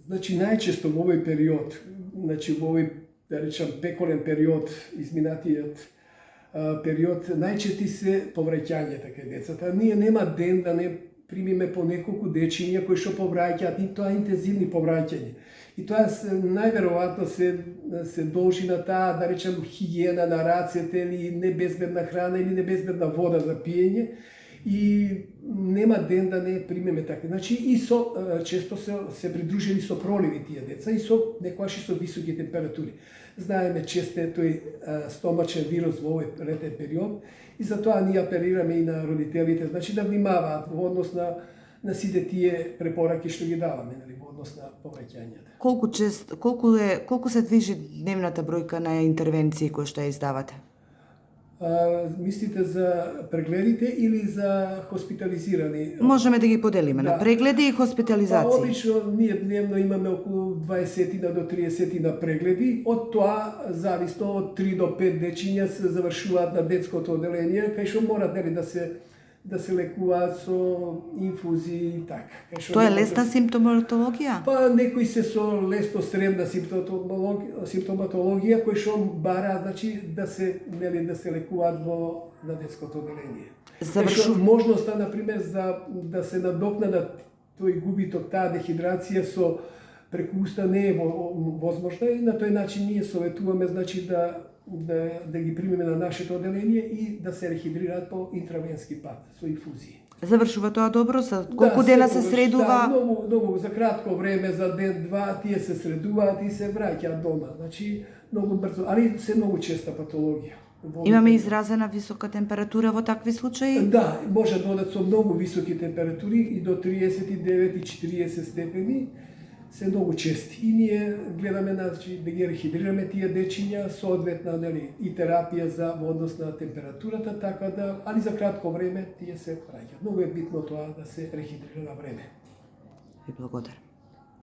Значи најчесто во овој период, значи во овој, да речам, пеколен период, изминатиот период, најчести се повраќањата кај децата. Ние нема ден да не примиме по неколку дечиња кои што повраќаат, и тоа интензивни повраќања. И тоа најверојатно се должи на таа, да речем, хигиена на рацете или небезбедна храна или небезбедна вода за пиење. И нема ден да не примеме така. Значи и често се придружени со проливи тие деца и некогаш и со високи температури. Знаеме често е тој стомачен вирус во овој летен период и затоа ние апелираме и на родителите, значи да внимаваат во однос на сите тие препораки што ги даваме, нели, во однос на повраќањата. Колку се движи дневната бројка на интервенции кои што ја издавате? Мислите за прегледите или за хоспитализирани? Можеме да ги поделиме на прегледи и хоспитализации. Обично ние дневно имаме околу 20 до 30 на прегледи. Од тоа зависно од 3 до 5 дечиња се завршуваат на детското оделение, кај што мора да се лекуваат со инфузии и така. Тоа е лесна симптоматологија? Па некои се со лесно средна симптоматологија кои што бара, значи, да се лекуваат на детското оделение. Можноста, например, за да се надокнадат тој губиток, таа дехидрација со преку уста не е возможна и на тој начин ние советуваме, значи, да ги примеме на нашето оделение и да се рехидрираат по интравенски пат, со инфузии. Завршува тоа добро? За колку дена се средува? Многу за кратко време, за ден-два, тие се средуваат и се враќаат дома. Значи, многу брзо, али се многу честа патологија. Имаме изразена висока температура во такви случаи? Да, може да одат со многу високи температури и до 39 и 40 степени. Се многу чести. И ние гледаме, значи, да ги рехидрираме тие дечиња, соодветна, нели, и терапија во однос на температурата, така да, али за кратко време тие се враќаат. Многу е битно тоа да се рехидрира на време. Ви благодарам.